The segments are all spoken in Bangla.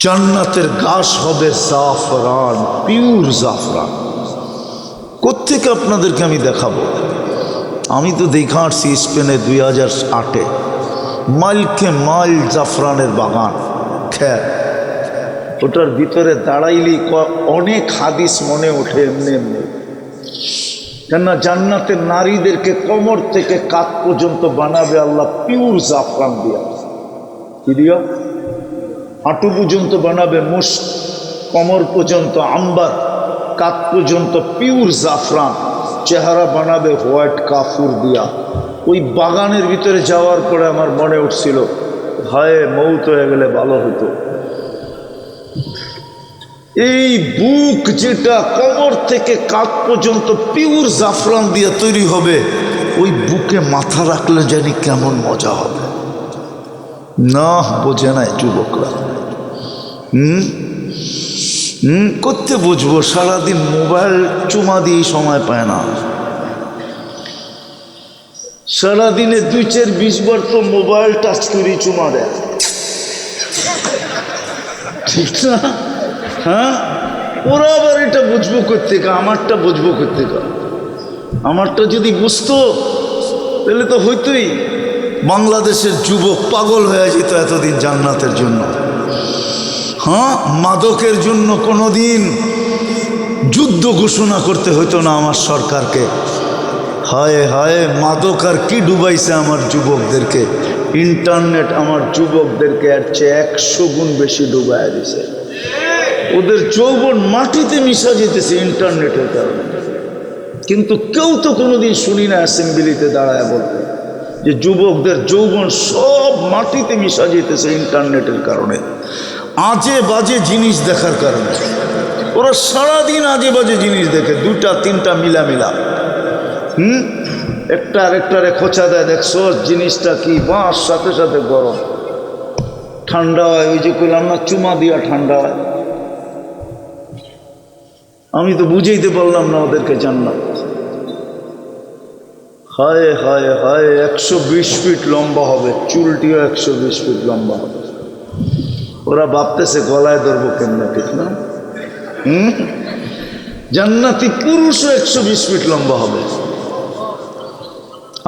জান্নাতের ঘাস হবে জাফরান, পিওর জাফরান। কোত্থেকে আপনাদেরকে আমি দেখাবো? আমি তো দেখা আসছি স্পেনে 2008-এ মাইলকে মাইল জাফরানের বাগান খ্যার। ওটার ভিতরে দাঁড়াইলি অনেক হাদিস মনে ওঠে এমনি এমনি। কেননা জান্নাতের নারীদেরকে কোমর থেকে কাঁধ পর্যন্ত বানাবে আল্লাহ পিওর জাফরান দিয়া। কি দিয়া? হাঁটু পর্যন্ত বানাবে মুস্ক, কোমর পর্যন্ত আম্বার, কাঁধ পর্যন্ত পিওর জাফরান, চেহারা বানাবে হোয়াইট কাফুর দিয়া। ওই বাগানের ভিতরে যাওয়ার পরে আমার মনে উঠছিল, হায় মৌত হয়ে গেলে ভালো হতো। এই বুক যেটা কোমর থেকে কাঁধ পর্যন্ত পিওর জাফরান দিয়ে তৈরি হবে, ওই বুকে মাথা রাখলে জানি কেমন মজা হবে। না বোঝে নাই যুবকরা। করতে বুঝবো? সারাদিন মোবাইল চুমা দিয়ে সময় পায় না। সারাদিনে 2-4-20 বার তো মোবাইল টাচ করি চুমা দেয়, ঠিক না? হ্যাঁ, ওরা আবার এটা বুঝবো কোত্থেকে? আমারটা বুঝবো কোত্থেকে? আমারটা যদি বুঝতো তাহলে তো হইতোই। বাংলাদেশের যুবক পাগল হয়ে যেত এতদিন জান্নাতের জন্য। হ্যাঁ, মাদকের জন্য কোনোদিন যুদ্ধ ঘোষণা করতে হইতো না আমার সরকারকে। হায় হায়, মাদক আর কি ডুবাইছে আমার যুবকদেরকে। ইন্টারনেট আমার যুবকদেরকে এর চেয়ে 100 গুণ বেশি ডুবাইয়া দিছে। ওদের যৌবন মাটিতে মিশা যেতেছে ইন্টারনেটের কারণে। কিন্তু কেউ তো কোনোদিন শুনি না অ্যাসেম্বলিতে দাঁড়ায় বলতে যে যুবকদের যৌবন সব মাটিতে মিশা যেতেছে ইন্টারনেটের কারণে, আজে বাজে জিনিস দেখার কারণে। ওরা সারাদিন আজে বাজে জিনিস দেখে, 2-3টা মিলা একটা আরেকটারে খোঁচা দেয়। দেখছো জিনিসটা কি? বাঁশ সাথে সাথে গরম, ঠান্ডা হয়। ওই যে কইলাম না, চুমা দিয়া ঠান্ডা হয়। আমি তো বুঝাইতে পারলাম না ওদেরকে জান্নাত। হায় হায় হায়, 120 ফিট লম্বা হবে, চুলটিও 120 ফিট লম্বা হবে। ওরা ভাবতেছে গলায় ধরবো কেমন, ঠিক না? জান্নাতি পুরুষও 120 ফিট লম্বা হবে।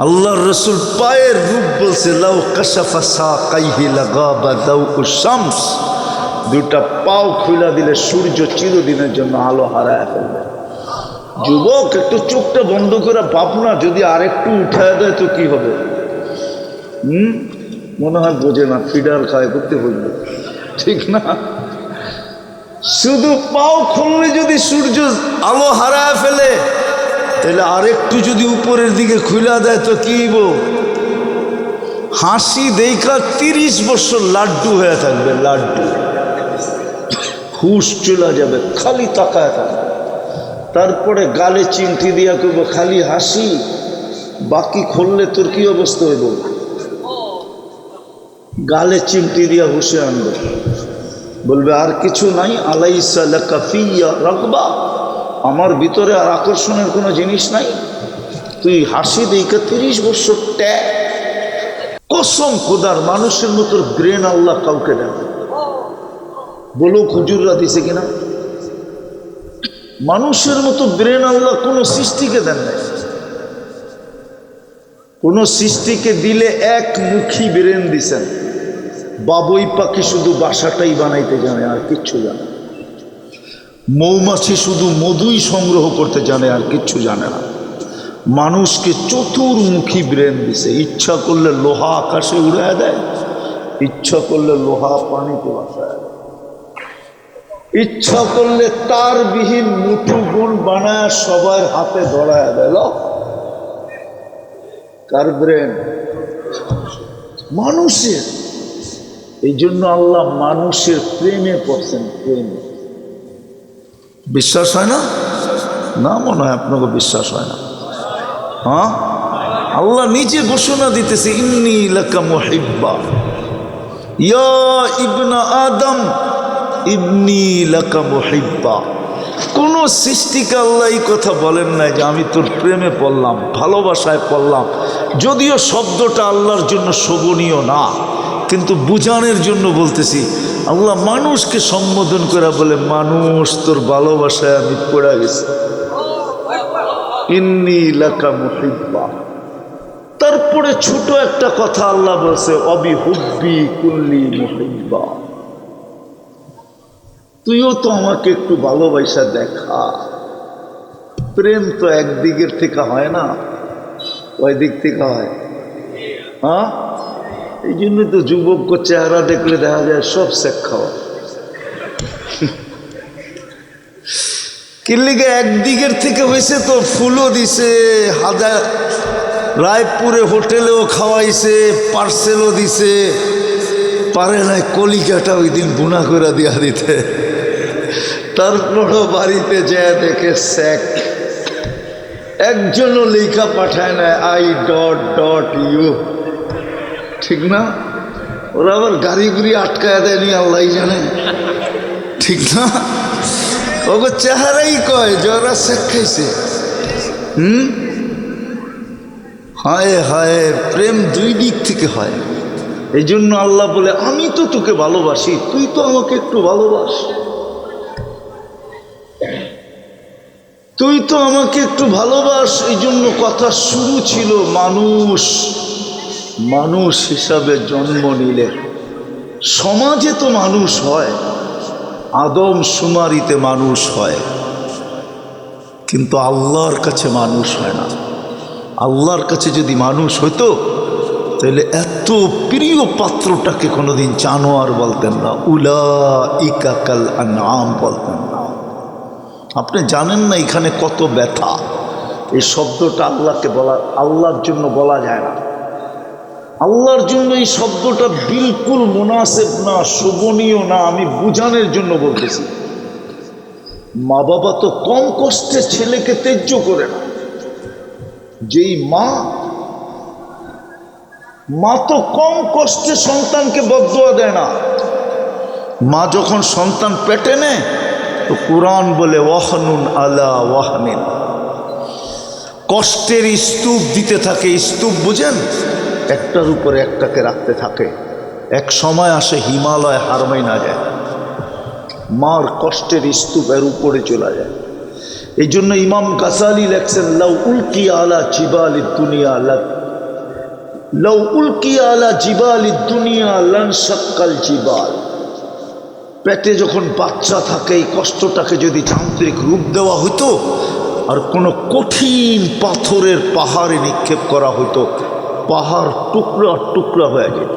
আল্লাহর রাসূল পায়ের রূপ বলছে, লাউ কাশাফা সাকাইহি লাগাবা দাউউ শামস। দুটা পাও খুলা দিলে সূর্য চিরদিনের জন্য আলো হারায় ফেলবে। যুবক, একটু চোখটা বন্ধ করে ভাবনা, যদি আরেকটু উঠায় দেয় তো কি হবে? মনে হয় বোঝে না, ফিডার খায়, করতে বলবে, ঠিক না? শুধু পাও খুললে যদি সূর্য আলো হারায় ফেলে, তাহলে আরেকটু যদি উপরের দিকে খুলা দেয় তো কি হইব? হাসি দেখা 30 বছর লাড্ডু হয়ে থাকবে, লাড্ডু। হুশ চলে যাবে, খালি তাকায় থাকবে। তারপরে গালে চিমটি দিয়া করব খালি হাসি, বাকি খুললে তোর কি অবস্থা হইব? গালে চিমটি দিয়া হুশে আনবে, বলবে আর কিছু নাই, আলাইসা লাকা ফিয়া রাগবা, আমার ভিতরে আর আকর্ষণের কোনো জিনিস নাই? তুই হাসি দেখে 30 বছর ট্যাগ। কসম খোদার, মানুষের মতো ব্রেন আল্লাহ কাউকে দেন। বলুক হুজুররা দিছে কিনা? মানুষের মতো ব্রেন আল্লাহ কোনো সৃষ্টিকে দেন নাই। কোন সৃষ্টিকে দিলে একমুখী ব্রেন দিছেন। বাবুই পাখি শুধু বাসাটাই বানাইতে জানে, আর কিচ্ছু জানে না। মৌমাছি শুধু মধুই সংগ্রহ করতে জানে, আর কিচ্ছু জানে না। মানুষকে চতুর্মুখী ব্রেন দিছে। ইচ্ছা করলে লোহা আকাশে উড়ায় দেয়, ইচ্ছা করলে লোহা পানিতে ভাসায় দেয়, ইচ্ছা করলে তারবিহীন মুঠোফোন বানায় সবার হাতে ধরায় দেয়। কার ব্রেন? মানুষের। এই জন্য আল্লাহ মানুষের প্রেমে পড়ছেন, প্রেমে। বিশ্বাস হয় না? না, মনে হয় আপনাকে বিশ্বাস হয় না। হ্যাঁ, আল্লাহ নিজে ঘোষণা দিতেছে, ইন্নী লাকা মুহিব্বা ইয়া ইবনা আদম ইন্নী লাকা মুহিব্বা। কোন সৃষ্টিকে আল্লাহ এই কথা বলেন নাই যে আমি তোর প্রেমে পড়লাম, ভালোবাসায় পড়লাম। যদিও শব্দটা আল্লাহর জন্য শোভনীয় না, কিন্তু বুঝানোর জন্য বলতেছি। আল্লাহ মানুষকে সম্বোধন করে বলে, মানুষ তোর ভালোবাসায় আমি পড়ে গেছি, ইন্নী লাকা মুহিব্বা। তারপরে ছোট একটা কথা আল্লাহ বলছে, অবি হুব্বি কুল্লি মুহিব্বা, তুইও তো আমাকে একটু ভালোবাসা দেখা। প্রেম তো একদিকের থেকে হয় না, ওই দিক থেকে হয়। হ্যাঁ, এই জন্য তো যুবক চেহারা দেখলে দেখা যায় সব শেখ খাওয়া। কিল্লিকে একদিকের থেকে হয়েছে তো, ফুলও দিছে, হাজার রায়পুরে হোটেলেও খাওয়াইছে, পার্সেলও দিছে, পারে নাই কলিকাটা ওই দিন বুনা করে দিয়া দিতে। তারপরও বাড়িতে যায় দেখে স্যাক, একজনও লেখা পাঠায় না I.ইউ, ঠিক না? ওরা আবার গাড়ি গুড়ি আটকায় দেয়নি, আল্লাহ জানে, ঠিক না? ওগো চেহারাই কয় যে ওরা স্যাক খাইছে। হায় হায়, প্রেম দুই দিক থেকে হয়। এই জন্য আল্লাহ বলে, আমি তো তোকে ভালোবাসি, তুই তো আমাকে একটু ভালোবাস, তুই তো আমাকে একটু ভালোবাস। এই জন্য কথা শুরু ছিল মানুষ, মানুষ হিসাবে জন্ম নিলে সমাজে তো মানুষ হয়, আদম শুমারিতে মানুষ হয়, কিন্তু আল্লাহর কাছে মানুষ হয় না। আল্লাহর কাছে যদি মানুষ হইতো তাহলে এত প্রিয় পাত্রটাকে কোনোদিন জানোয়ার বলতেন না, উলাইকা কাল আনআম বলতেন না। আপনি জানেন না এখানে কত ব্যথা। এই শব্দটা আল্লাহকে বলা, আল্লাহর জন্য বলা যায় না। আল্লাহর জন্য এই শব্দটা বিলকুল মুনাসিব না, শোভনীয় না। আমি বুঝানোর জন্য বলতেছি। মা বাবা তো কম কষ্টে ছেলেকে ত্যায্য করে না। যেই মা তো কম কষ্টে সন্তানকে বদদুয়া দেয় না। মা যখন সন্তান পেটে নেয় তো কুরআন বলে, ওয়াহনুন আলা ওয়াহনিন, কষ্টের স্তূপ দিতে থাকে। স্তূপ বুঝেন, একটার উপরে একটাকে রাখতে থাকে। এক সময় আসে হিমালয় হারমাই না যায়, মার কষ্টের স্তূপ এর উপরে চলে যায়। এই জন্য ইমাম গাজালি লেখছেন, লাউ উলকিয়া আলা জিবালিদ দুনিয়া লাউ উলকিয়া আলা জিবালিদ দুনিয়া লানশাক্কাল জিবাল। পেটে যখন বাচ্চা থাকে, এই কষ্টটাকে যদি যান্ত্রিক রূপ দেওয়া হতো আর কোনো কঠিন পাথরের পাহাড়ে নিক্ষেপ করা হতো, পাহাড় টুকরা টুকরা হয়ে যেত।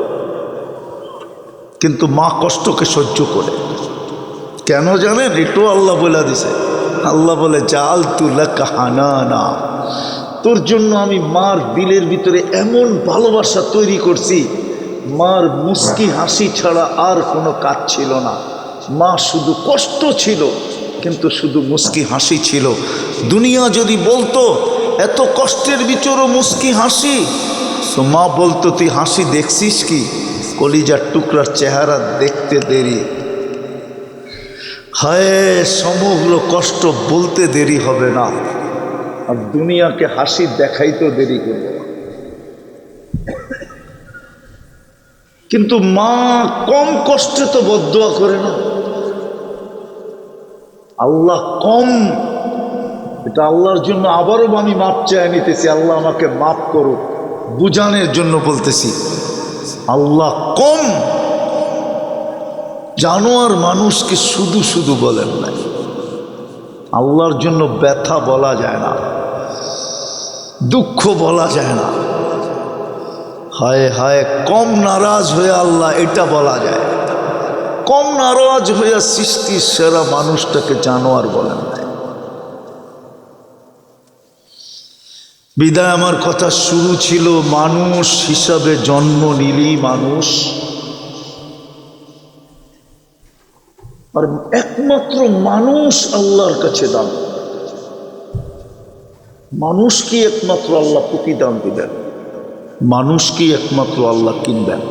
কিন্তু মা কষ্টকে সহ্য করে। কেন জানেন? এটাও আল্লাহ বলে দিছে। আল্লাহ বলে, জাআলতু লাকা হানানা, তোর জন্য আমি মার দিলের ভিতরে এমন ভালোবাসা তৈরি করছি, মার মুস্কি হাসি ছাড়া আর কোনো কাজ ছিল না। মা শুধু কষ্ট ছিল, কিন্তু শুধু মুস্কি হাসি ছিল। দুনিয়া যদি বলতো এত কষ্টের ভিতরও মুস্কি হাসি, তো মা বলতো, তুই হাসি দেখছিস কি? কলিজার টুকরার চেহারা দেখতে দেরি, হায় সমগ্র কষ্ট বলতে দেরি হবে না, আর দুনিয়াকে হাসি দেখাইতেও দেরি করবে। কিন্তু মা কম কষ্টে তো বদদুয়া করে না। আল্লাহ কম, এটা আল্লাহর জন্য আবারও আমি মাপ চেয়ে নিতেছি। আল্লাহ আমাকে মাফ করো, বুঝানোর জন্য বলতেছি। আল্লাহ কম, জানোয়ার মানুষকে শুধু শুধু বলেন না। আল্লাহর জন্য ব্যথা বলা যায় না, দুঃখ বলা যায় না। হায় হায়, কম নারাজ হয়ে আল্লাহ এটা বলা যায়। কম নারাজ হইয়া সৃষ্টির সেরা মানুষটাকে জানোয়ার বলেন না। বিদায় আমার কথা শুরু ছিল, মানুষ হিসাবে জন্ম নিলি মানুষ, আর একমাত্র মানুষ আল্লাহর কাছে দাম। মানুষকে একমাত্র আল্লাহ প্রতিদান দিবেন, মানুষকে একমাত্র আল্লাহ কিনবেন,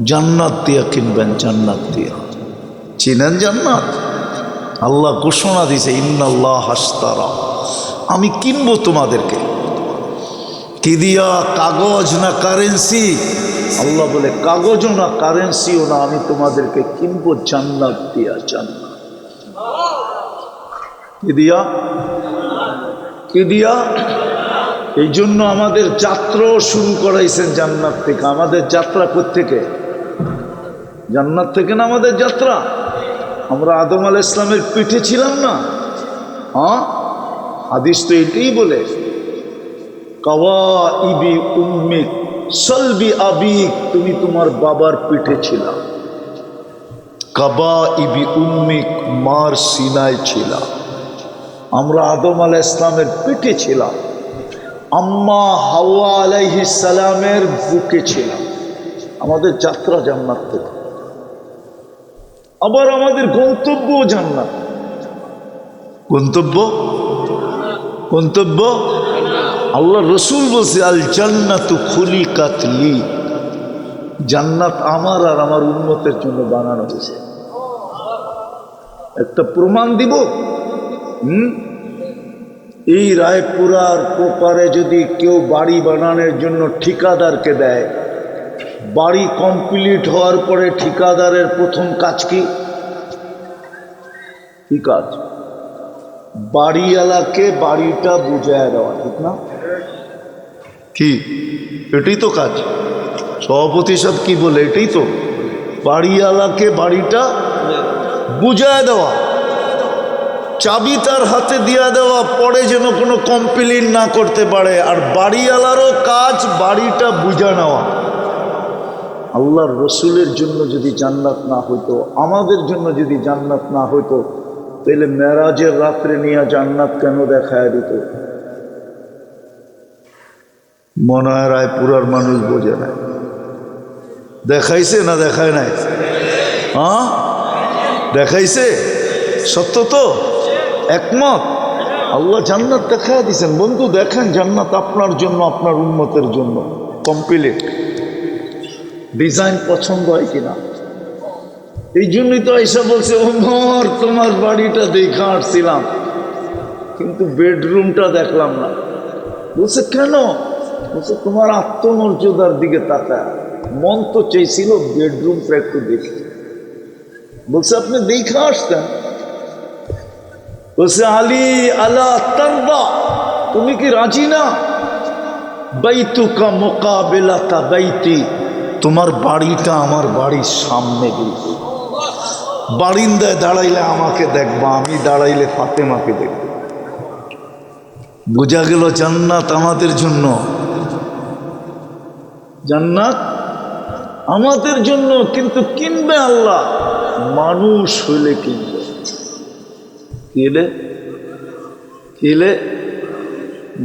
জান্নাত দিয়া কিনবেন, জান্নাত দিয়া। চিনেন জান্নাত? আল্লাহ ঘোষণা দিয়েছে, ইন্নাল্লাহ হাশতারা, আমি কিনবো তোমাদেরকে। কি দিয়া? কাগজ না কারেন্সি? আল্লাহ বলে কাগজও না কারেন্সিও না, আমি তোমাদেরকে কিনবো জান্নাত দিয়া। জান্নাত কি দিয়া? কি দিয়া? এই জন্য আমাদের যাত্রাও শুরু করাইছেন জান্নাত থেকে। আমাদের যাত্রা কোত্থেকে? জান্নাত থেকে না আমাদের যাত্রা? আমরা আদম আলাইহিস সালামের পিঠে ছিলাম না? হ্যাঁ, হাদিস তো এটাই বলে, কাওয়াইবি উম্মিক সলবি আবিক, তুমি তোমার বাবার পিঠে ছিলা। কাওয়াইবি উম্মিক, মার সিনায় ছিলা। আমরা আদম আলাইহিস সালামের পিঠে ছিলাম, আম্মা হাওয়া আলাইহিস সালামের বুকে ছিলাম। আমাদের যাত্রা জান্নাত থেকে। আবার আমাদের গন্তব্য জান্নাত। গন্তব্য গন্তব্য আল্লাহ রসুল বলছে আল জান্নাতু খুলিকাত লি, জান্নাত আমার আর আমার উম্মতের জন্য বানানো হয়েছে। একটা প্রমাণ দিব। এই রায়পুরার কোপারে যদি কেউ বাড়ি বানানোর জন্য ঠিকাদারকে দেয়, বাড়ি কমপ্লিট হওয়ার পরে ঠিকাদারের প্রথম কাজ কি? কি কাজ? বাড়িওয়ালাকে বাড়িটা বুঝায় দেওয়া, ঠিক না? কি? এটাই তো কাজ। সভাপতি সব কি বলে? এটাই তো, বাড়িওয়ালাকে বাড়িটা বুঝায় দেওয়া, চাবি তার হাতে দিয়া দেওয়া, পরে যেন কোনো কমপ্লেইন না করতে পারে। আর বাড়িওয়ালারও কাজ বাড়িটা বুঝা নেওয়া। আল্লাহর রসুলের জন্য যদি জান্নাত না হইতো, আমাদের জন্য যদি জান্নাত না হইতো, তাহলে মেরাজের রাত্রে নিয়ে জান্নাত কেন দেখায় দিত? মনে হয় রায়পুরার মানুষ বোঝে না। দেখাইছে না দেখায় নাই? হ্যাঁ, দেখাইছে। সত্য তো, একমত। আল্লাহ জান্নাত দেখায় দিয়েছেন। বন্ধু দেখেন, জান্নাত আপনার জন্য, আপনার উম্মতের জন্য কমপ্লিট। ডিজাইন পছন্দ হয় কিনা? এই জন্যই তো এসে বলছে, ওমর তোমার বাড়িটা দেখা আসছিলাম, কিন্তু বেডরুমটা দেখলাম না। বলছে কেন? বলছে তোমার আত্মমর্যাদার দিকে তাকায়, মন তো চেয়েছিল বেডরুমটা একটু দেখি। বলছে আপনি দেখা আসতেন। বলছে আলী আলা তারদা, তুমি কি রাজি না? বাইতুকা মুকাবিলাতা বাইতি, তোমার বাড়িটা আমার বাড়ির সামনে দিতে। বারিন্দায় দাঁড়াইলে আমাকে দেখবা, আমি দাঁড়াইলে ফাতেমাকে দেখব। বোঝা গেল জান্নাত আমাদের জন্য। জান্নাত আমাদের জন্য, কিন্তু কিনবে আল্লাহ মানুষ হইলে কিনবে। কিলে কিলে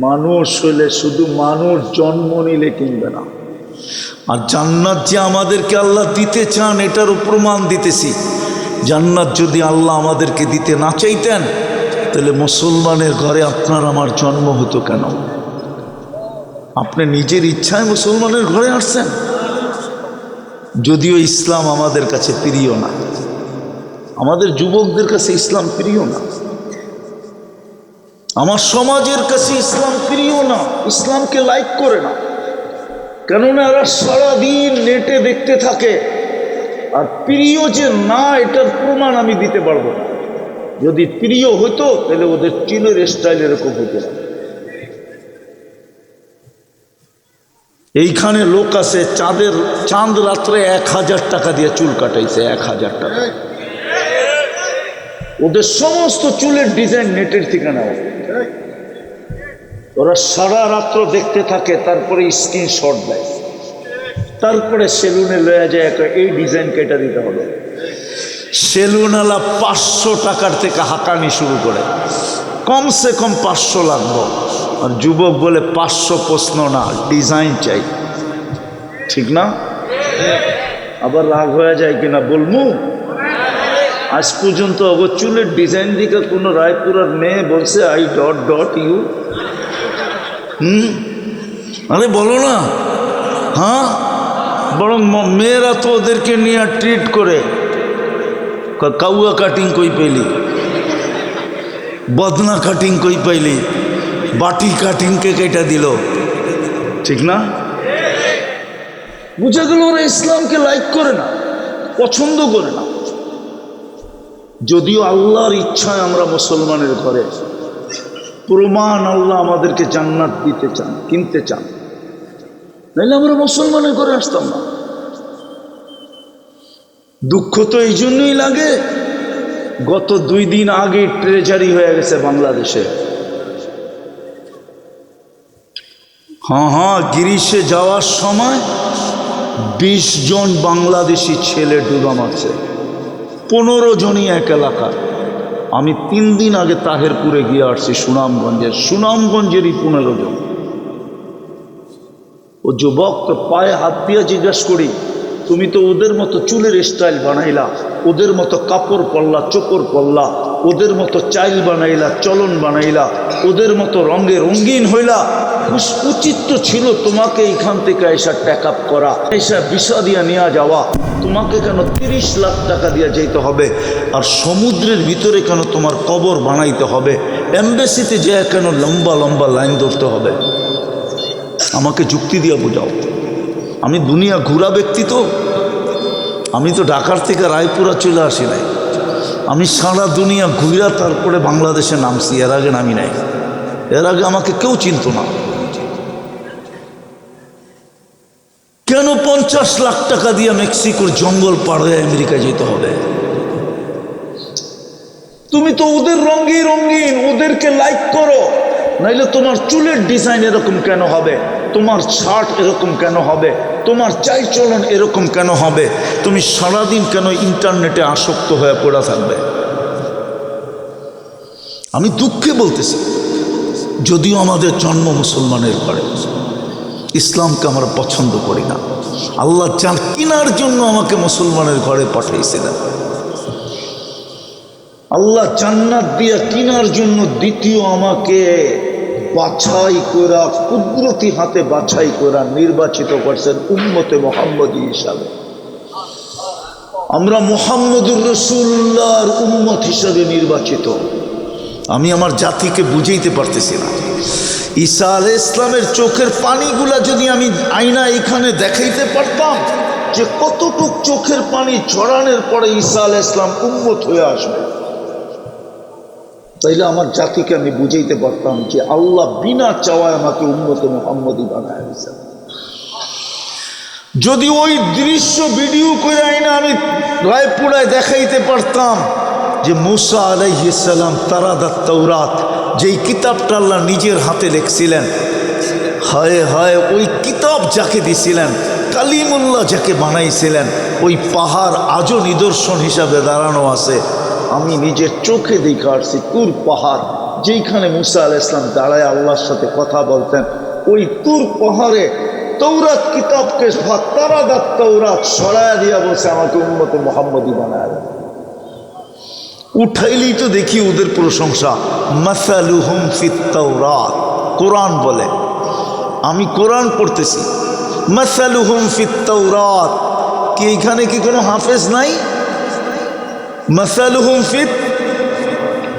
মানুষ হইলে, শুধু মানুষ জন্ম নিলে কিনবে না। আর জান্নাত যে আমাদেরকে আল্লাহ দিতে চান, এটারও প্রমাণ দিতেছি। জান্নাত যদি আল্লাহ আমাদেরকে দিতে না চাইতেন, তাহলে মুসলমানের ঘরে আপনার আমার জন্ম হতো কেন? আপনি নিজের ইচ্ছায় মুসলমানের ঘরে আসছেন। যদিও ইসলাম আমাদের কাছে প্রিয় না, আমাদের যুবকদের কাছে ইসলাম প্রিয় না, আমার সমাজের কাছে ইসলাম প্রিয় না, ইসলামকে লাইক করে না। কেননা এরা সারাদিন নেটে দেখতে থাকে। আর প্রিয় যে না, এটার প্রমাণ আমি দিতে পারবো না। যদি প্রিয় হতো তাহলে ওদের চুলের স্টাইল এরকম হতো না। এইখানে লোক আছে চাঁদ রাত্রে 1000 টাকা দিয়ে চুল কাটাইছে, 1000 টাকা। ওদের সমস্ত চুলের ডিজাইন নেটের থেকে নেওয়া। ওরা সারা রাত্র দেখতে থাকে, তারপরে স্ক্রিনশট দেয়, তারপরে সেলুনে লয়ে যায়, এই ডিজাইন কেটে দিতে হবে। সেলুনওয়ালা 500 টাকার থেকে হাঁকানি শুরু করে, কমসে কম 500 লাগবে। আর যুবক বলে 500 প্রশ্ন না, ডিজাইন চাই, ঠিক না? আবার রাগ হয়ে যায় কিনা বলবো। আজ পর্যন্ত অগর চুলের ডিজাইন দিকে কোনো রায়পুরার মেয়ে বলছে আই ডট ডট ইউ? আরে বলো না। হ্যাঁ, বরং মেয়েরা তো ওদেরকে নিয়ে ট্রিট করে, কাউয়া কাটিং কই পেলি, বদনা কাটিং কই পাইলি, বাটি কাটিংকে কেটে দিল, ঠিক না? বুঝা গেল ওরা ইসলামকে লাইক করে না, পছন্দ করে না। যদিও আল্লাহর ইচ্ছায় আমরা মুসলমানের ঘরে, প্রমাণ আল্লাহ আমাদেরকে জান্নাত দিতে চান, কিনতে চান, নাহলে আমরা মুসলমানের ঘরে আসতাম না। দুঃখ তো এই জন্যই লাগে, গত 2 দিন আগে ট্রেজারি হয়ে গেছে বাংলাদেশে। গ্রিসে যাওয়ার সময় 20 জন বাংলাদেশি ছেলে ডুবা মারছে, 15 জনই এক এলাকার। আমি 3 দিন আগে তাহেরপুরে গিয়ে আসছি, সুনামগঞ্জেরই 15 জন। ও যুবক তো পায়ে হাত দিয়ে জিজ্ঞাস করি, তুমি তো ওদের মতো চুলের স্টাইল বানাইলা, ওদের মতো কাপড় পরলা, চোপড় পরলা, ওদের মতো চাইল বানাইলা, চলন বানাইলা, ওদের মতো রঙে রঙিন হইলা, উচিত তো ছিল তোমাকে এখান থেকে এসা ট্যাক আপ করা, এসা ভিসা দিয়া নিয়ে যাওয়া। তোমাকে কেন 30 লাখ টাকা দিয়ে যেতে হবে, আর সমুদ্রের ভিতরে কেন তোমার কবর বানাইতে হবে, এমবেসিতে যেয়ে কেন লম্বা লম্বা লাইন ধরতে হবে? আমাকে যুক্তি দিয়ে বোঝাও। আমি দুনিয়া ঘুরা ব্যক্তি তো, আমি তো ঢাকার থেকে রায়পুরা চলে আসি নাই, আমি সারা দুনিয়া ঘুরা তারপরে বাংলাদেশে নামছি, এর আগে নামি নাই। এর আগে আমাকে কেউ চিনত না। কেন 50 লাখ টাকা দিয়ে মেক্সিকোর জঙ্গল পার হয়ে আমেরিকা যেতে হবে? তুমি তো ওদের রঙে রঙিন, ওদেরকে লাইক করো, নাইলে তোমার চুলের ডিজাইন এরকম কেন হবে, তোমার শার্ট এরকম কেন হবে, তোমার চালচলন এরকম কেন হবে? তুমি সারাদিন কেন ইন্টারনেটে আসক্ত হয়ে পড়া থাকবে? আমি দুঃখে বলতেছি, যদিও আমাদের জন্ম মুসলমানের ঘরে, ইসলামকে আমরা পছন্দ করি না। আল্লাহ চান কিনার জন্য আমাকে মুসলমানের ঘরে পাঠিয়েছিলেন। আল্লাহ জান্নাত দিয়া কিনার জন্য দ্বিতীয় আমাকে বাছাই করা, কুদরতি হাতে বাছাই করা, নির্বাচিত করছেন উম্মতে মুহাম্মদী হিসাবে। আমরা মুহাম্মদুর রাসূলুল্লাহর উম্মত হিসাবে নির্বাচিত। আমি আমার জাতিকে বুঝাইতে পারতেছি না। ঈসা আলাইহিস সালামের চোখের পানিগুলা যদি আমি আয়না এখানে দেখাইতে পারতাম, যে কতটুক চোখের পানি ঝরানোর পরে ঈসা আলাইহিস সালাম উম্মত হয়ে আসবে, তাইলে আমার জাতিকে আমি বুঝাইতে পারতাম যে আল্লাহ বিনা চাওয়ায় আমাকে উম্মতে মুহাম্মদী বানায় দিয়েছেন। যদি ওই দৃশ্য ভিডিও করে আইনা আমি রায়পুরায় দেখাইতে পারতাম যে মুসা আলাইহিস সালাম তারাদাত তাওরাত, যেই কিতাবটা আল্লাহ নিজের হাতে লিখছিলেন, হায় হায় ওই কিতাব যাকে দিছিলেন, কালিমুল্লাহ যাকে বানাইছিলেন, ওই পাহাড় আজও নিদর্শন হিসাবে দাঁড়ানো আছে। আমি নিজের চোখে দেখে আসছি তুর পাহাড়, যেইখানে মুসা আলাইহিস সালাম দাঁড়ায় আল্লাহর সাথে কথা বলতেন, ওই তুর পাহাড়ে তৌরাত কিতাবকে তারাদাত তাওরাত সরায়া দিয়া বলছে আমাকে উম্মতে মুহাম্মদী বানায়। উঠাইলেই তো দেখি ওদের প্রশংসা, মাসালুহুম ফিত তাওরাত, কোরআন বলে। আমি কোরআন পড়তেছি, মাসালুহুম ফিত তাওরাত, কি এখানে কি কোনো হাফেজ নাই? মাসালুহুম ফিত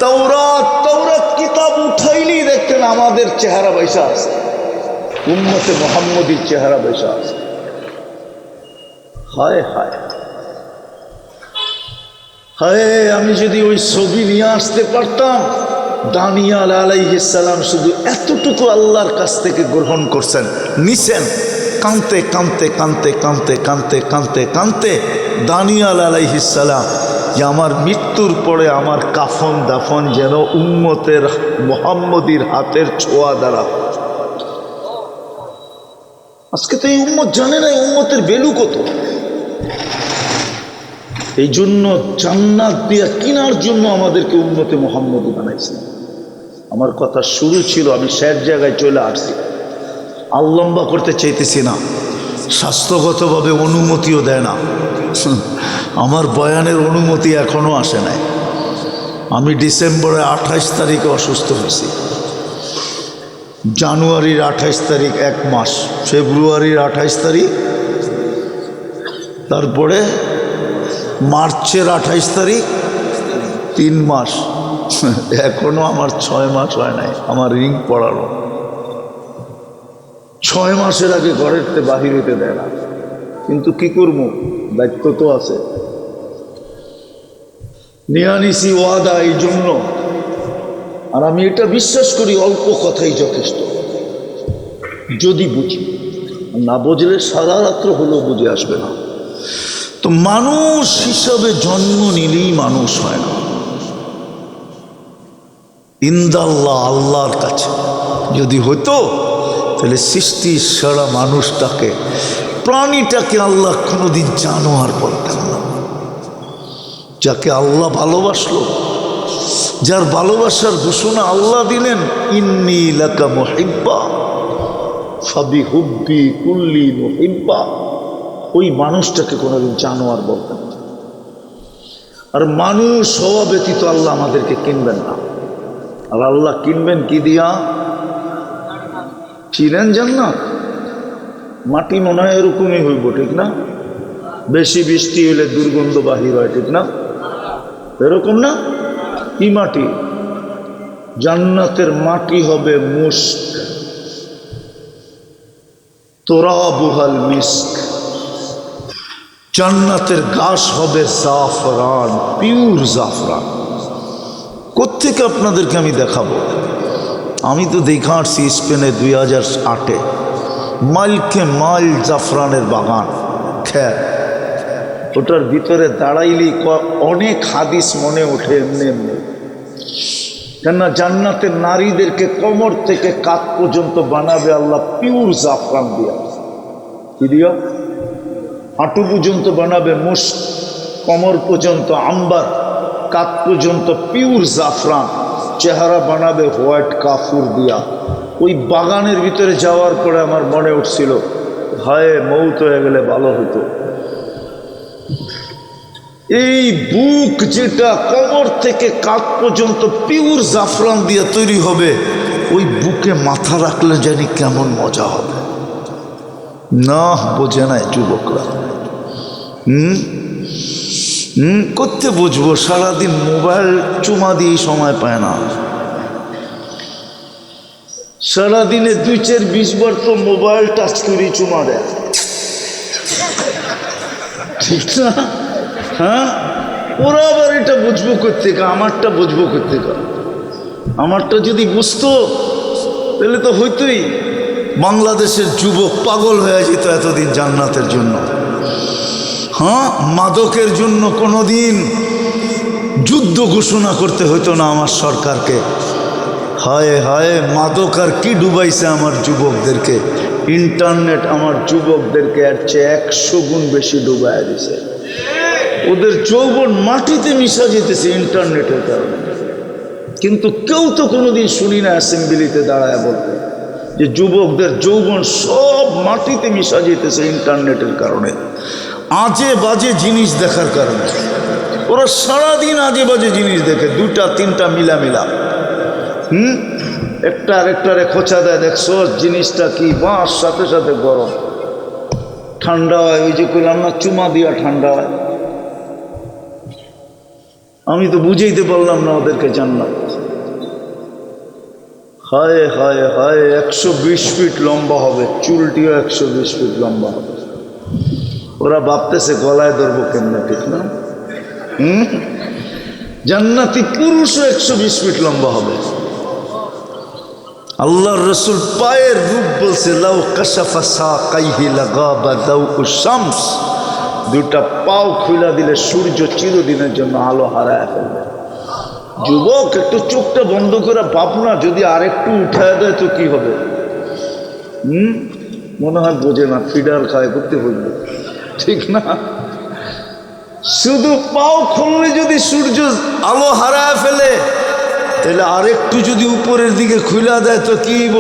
তাওরাত, তাওরাত কিতাব উঠাইলেই দেখতেন আমাদের চেহারা বৈশা আছে, উম্মতে মুহাম্মদীর চেহারা বৈশা আছে। হায় হায় হায়, আমি যদি ওই ছবি নিয়ে আসতে পারতাম। দানিয়াল আলাইহিস সালাম শুধু এতটুকু আল্লাহর কাছ থেকে গ্রহণ করছেন, নিছেন, কাঁদতে কাঁদতে কাঁদতে কাঁদতে কাঁদতে কাঁদতে কাঁদতে দানিয়াল আলাইহিস সালাম, যে আমার মৃত্যুর পরে আমার কাফন দাফন যেন উম্মতের মুহাম্মদীর হাতের ছোঁয়া দ্বারা। আজকে তো এই উম্মত জানে না উম্মতের ভ্যালু কত। এই জন্য জান্নাত দিয়া কিনার জন্য আমাদেরকে উম্মতে মুহাম্মদী বানাইছে। আমার কথা শুরু ছিল, আমি শেষ জায়গায় চলে আসছি। আর লম্বা করতে চাইতেছি না, স্বাস্থ্যগতভাবে অনুমতিও দেয় না। আমার বয়ানের অনুমতি এখনো আসে নাই। আমি ডিসেম্বরের 28 তারিখে অসুস্থ হয়েছি, জানুয়ারির 28 তারিখ 1 মাস, ফেব্রুয়ারির 28 তারিখ, তারপরে মার্চের 28 তারিখ 3 মাস। এখনো আমার 6 মাস হয় নাই আমার রিং পড়ানো। 6 মাসের আগে ঘরের তে বাহির হইতে দেয় না, কিন্তু কি করবো, দায়িত্ব তো আছে। নিয়ানিসি ওয়াদা এই জন্য। আর আমি এটা বিশ্বাস করি অল্প কথাই যথেষ্ট, যদি বুঝি। না বুঝলে সারা রাত্র হলেও বুঝে আসবে না। তো মানুষ হিসাবে জন্ম নিলেই মানুষ হয় না। ইনদাল্লাহ, আল্লাহর কাছে যদি হতো তাহলে সৃষ্টি সারা মানুষটাকে, প্রাণীটাকে আল্লাহ কোনোদিন জানোয়ার বলতেন না। যাকে আল্লাহ ভালোবাসলো, যার ভালোবাসার ঘোষণা আল্লাহ দিলেন, ইন্নী লাকা মুহিব্বা ফাবিহুব্বি কুল্লি মুহিব্বা, ওই মানুষটাকে কোনোদিন জানোয়ার বলতেন না। আর মানুষ হওয়া ব্যতীত আল্লাহ আমাদেরকে কিনবেন না। আর আল্লাহ কিনবেন কি দিয়া? চিনেন জান্নাত? মাটি মনে হয় এরকমই হইব, ঠিক না? বেশি বৃষ্টি হলে দুর্গন্ধ বাহির হয়, ঠিক না? এরকম না? কি মাটি? জান্নাতের মাটি হবে মুস্ক, তোরাবুহাল মিস্ক। জান্নাতের ঘাস হবে জাফরান, পিওর জাফরান। কোত্থেকে আপনাদেরকে আমি দেখাবো? আমি তো দেখা আসছি স্পেনে 2008-এ, মাইলকে মাইল জাফরানের বাগান, খ্যার। ওটার ভিতরে দাঁড়াইলি অনেক হাদিস মনে ওঠে এমনি এমনি। কেননা জান্নাতের নারীদেরকে কোমর থেকে কাঁধ পর্যন্ত বানাবে আল্লাহ পিওর জাফরান দিয়া। কি দিয়া? হাঁটু পর্যন্ত বানাবে মুস্ক, কোমর পর্যন্ত আম্বার, কাঁধ পর্যন্ত পিওর জাফরান, চেহারা বানাবে হোয়াইট কাফুর দিয়া। ওই বাগানের ভিতরে যাওয়ার পরে আমার মনে উঠছিল, হায় মৌত হয়ে গেলে ভালো হতো। এই বুক যেটা কোমর থেকে কাঁধ পর্যন্ত পিওর জাফরান দিয়ে তৈরি হবে, ওই বুকে মাথা রাখলে জানি কেমন মজা হবে। না বোঝে না যুবকরা। করতে বুঝবো? সারাদিন মোবাইল চুমা দিয়ে সময় পায় না। সারাদিনে 2-4-20 বার তো মোবাইল টাচ করি চুমা দেয়, ঠিক না? হ্যাঁ, ওরা আবার এটা বুঝবো কোত্থেকে? আমারটা বুঝবো কোত্থেকে? আমারটা যদি বুঝতো তাহলে তো হইতোই। বাংলাদেশের যুবক পাগল হয়ে যেত এতদিন জান্নাতের জন্য। হ্যাঁ, মাদকের জন্য কোনোদিন যুদ্ধ ঘোষণা করতে হতো না আমার সরকারকে। হায় হায়, মাদক আর কি ডুবাইছে আমার যুবকদেরকে। ইন্টারনেট আমার যুবকদেরকে এর চেয়ে 100 গুণ বেশি ডুবাইয়া দিছে। ওদের যৌবন মাটিতে মিশা যেতেছে ইন্টারনেটের কারণে। কিন্তু কেউ তো কোনোদিন শুনি না অ্যাসেম্বলিতে দাঁড়ায় বলতে যে যুবকদের যৌবন সব মাটিতে মিশা যেতেছে ইন্টারনেটের কারণে, আজে বাজে জিনিস দেখার কারণে। ওরা সারাদিন আজে বাজে জিনিস দেখে, 2-3টা মিলা। একটা আরেকটারে খোঁচা দেয়, দেখছো জিনিসটা কি? বাঁশ সাথে সাথে গরম, ঠান্ডা হয়। ওই যে কইলাম না, চুমা দিয়া ঠান্ডা হয়। আমি তো বুঝাইতে পারলাম না ওদেরকে জান্নাত। হায় হায় হায়, 120 ফিট লম্বা হবে, চুলটিও 120 ফিট লম্বা হবে। ওরা ভাবতেছে গলায় ধরবো কেমনে, ঠিক না? জান্নাতি পুরুষও 120 ফিট লম্বা হবে। আল্লাহর রসুল পায়ের রূপ বলছে, লাউ কাশাফা সাকাইহি লাগাবা দাউউশ শামস, 2টা পাও খুলে দিলে সূর্য চিরদিনের জন্য আলো হারায় ফেলবে। যুবক, একটু চোখটা বন্ধ করে ভাবনা, যদি আরেকটু উঠায় দেয় তো কি হবে? মনে হয় বোঝে না, ফিডার খায়, করতে বলবে, ঠিক না? শুধু পাও খুললে যদি সূর্য আলো হারায় ফেলে, তাহলে আরেকটু যদি উপরের দিকে খুলে দেয় তো কি হইব?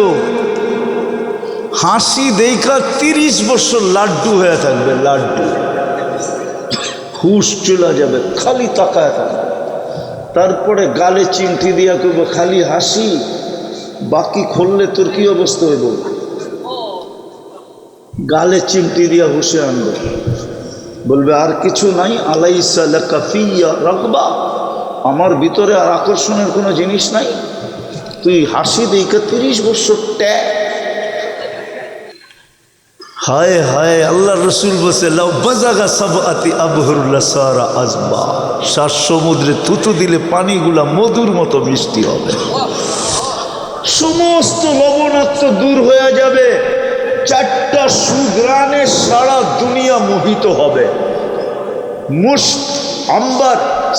হাসি দেখা 30 বছর লাড্ডু হয়ে থাকবে, লাড্ডু। হুশ চলে যাবে, খালি তাকায় থাকবে। তারপরে গালে চিমটি দিয়া করবো খালি হাসি, বাকি খুললে তোর কি অবস্থা হইব? গালে চিমটি দিয়া হুশে আনবে, বলবে আর কিছু নাই, আলাইসা লাকা ফিয়া রাগবা, আমার ভিতরে আর আকর্ষণের কোনো জিনিস নাই। তুই হাসি দেখে 30 বছর ট্যাগ। হায় হায়, আল্লাহ রসুল বলছে লাউ বাজাগা সাবআতি আবহুরুল্লাহ সারা আজবা, 7 সমুদ্রে থুতু দিলে পানিগুলা মধুর মতো মিষ্টি হবে, সমস্ত লবণাক্ত দূর হয়ে যাবে, 4টা সুঘ্রাণে সারা দুনিয়া মোহিত হবে। মুস্ক, আম্বার,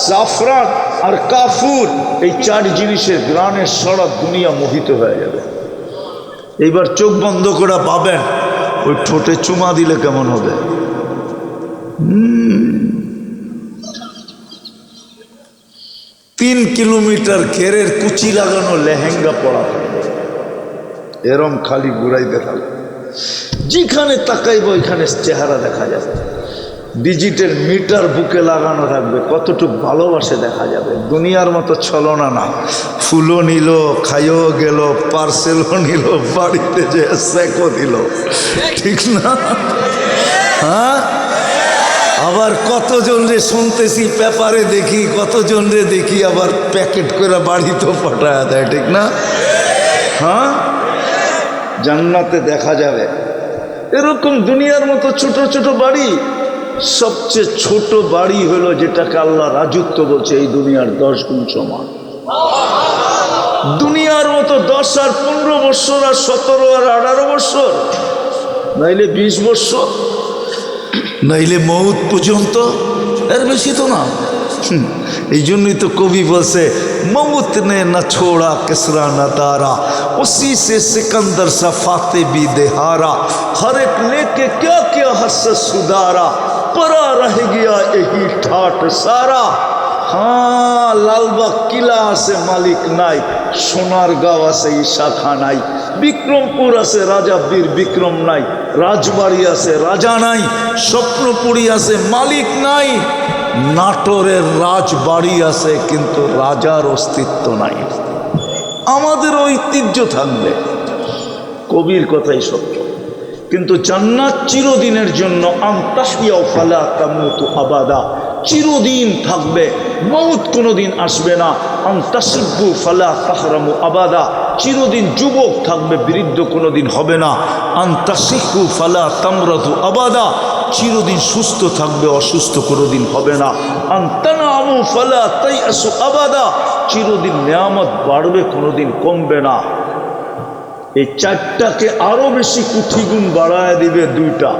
জাফরান আর কাফুর, এই 4 জিনিসের ঘ্রাণে সারা দুনিয়া মোহিত হয়ে যাবে। এইবার চোখ বন্ধ করে পাবেন ওই ঠোঁটে চুমা দিলে কেমন হবে। 3 কিলোমিটার ঘেরের কুচি লাগানো লেহেঙ্গা পরা থাকবে, এরম খালি ঘুরাইতে থাকবে, যেখানে তাকাইব ওইখানে চেহারা দেখা যাবে। ডিজিটের মিটার বুকে লাগানো থাকবে, কতটুক ভালোবাসে দেখা যাবে। দুনিয়ার মতো ছলনা না, ফুলও নিল, খাইও গেল, পার্সেলও নিল, বাড়িতে যে সেকও দিল, ঠিক না? হ্যাঁ, আবার কতজন রে শুনতেছি পেপারে দেখি, কতজন রে দেখি আবার প্যাকেট করে বাড়িতেও পাঠায় দেয়, ঠিক না? হ্যাঁ, জান্নাতে দেখা যাবে এরকম দুনিয়ার মতো ছোট ছোট বাড়ি। সবচেয়ে ছোট বাড়ি হলো যেটাকে আল্লাহ রাজত্ব বলছে, এই দুনিয়ার 10 গুণ সমান। দুনিয়ার মতো 10 আর 15 বছর আর 17 আর 18 বছর, নাইলে 20 বছর, নাইলে মৌত পর্যন্ত, এর বেশি তো না। এই জন্যই তো কবি বলছে মৌত নে না ছোড়া কিসরা না দারা, उसी से सिकंदर सा फाते भी देहारा, हर एक लेके क्या क्या हस सुधारा, परा रह गया यही ठाट सारा। हाँ, लालबाग किला আছে মালিক নাই, সোনার গাঁও আছে ঈশা খাঁ নাই, বিক্রমপুর আছে রাজা বীর বিক্রম নাই, রাজবাড়ি আছে রাজা নাই, স্বপ্নপুরী আছে মালিক নাই, নাটোরের রাজবাড়ি আছে কিন্তু রাজার অস্তিত্ব নাই। আমাদের ঐতিহ্য থাকবে, কবির কথাই সত্য, কিন্তু জান্নাত চিরদিনের জন্য। আনতাহিয়া ফালা তামুতু আবাদা, চিরদিন থাকবে, মউত কোনোদিন আসবে না। আনতাসিব্বু ফালা তাহরামু আবাদা, চিরদিন যুবক থাকবে, বৃদ্ধ কোনোদিন হবে না। আনতাসিহু ফালা তামরাদু আবাদা, চিরদিন সুস্থ থাকবে, অসুস্থ কোনোদিন হবে না। আনতানামু ফালা তাইয়াসু আবাদা, চিরদিন নিয়ামত বাড়বে, কোনোদিন কমবে না। এই 4টাকে আরো বেশি কুঠিগুণ বাড়ায় দিবে 2টা,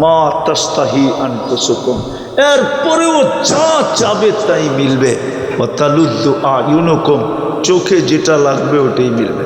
মা তাস্তাহি আনফুসুকুম, এরপরেও যা চাবে তাই মিলবে। ওয়া তালুদ্দু আয়ুনুকুম, চোখে যেটা লাগবে ওটাই মিলবে।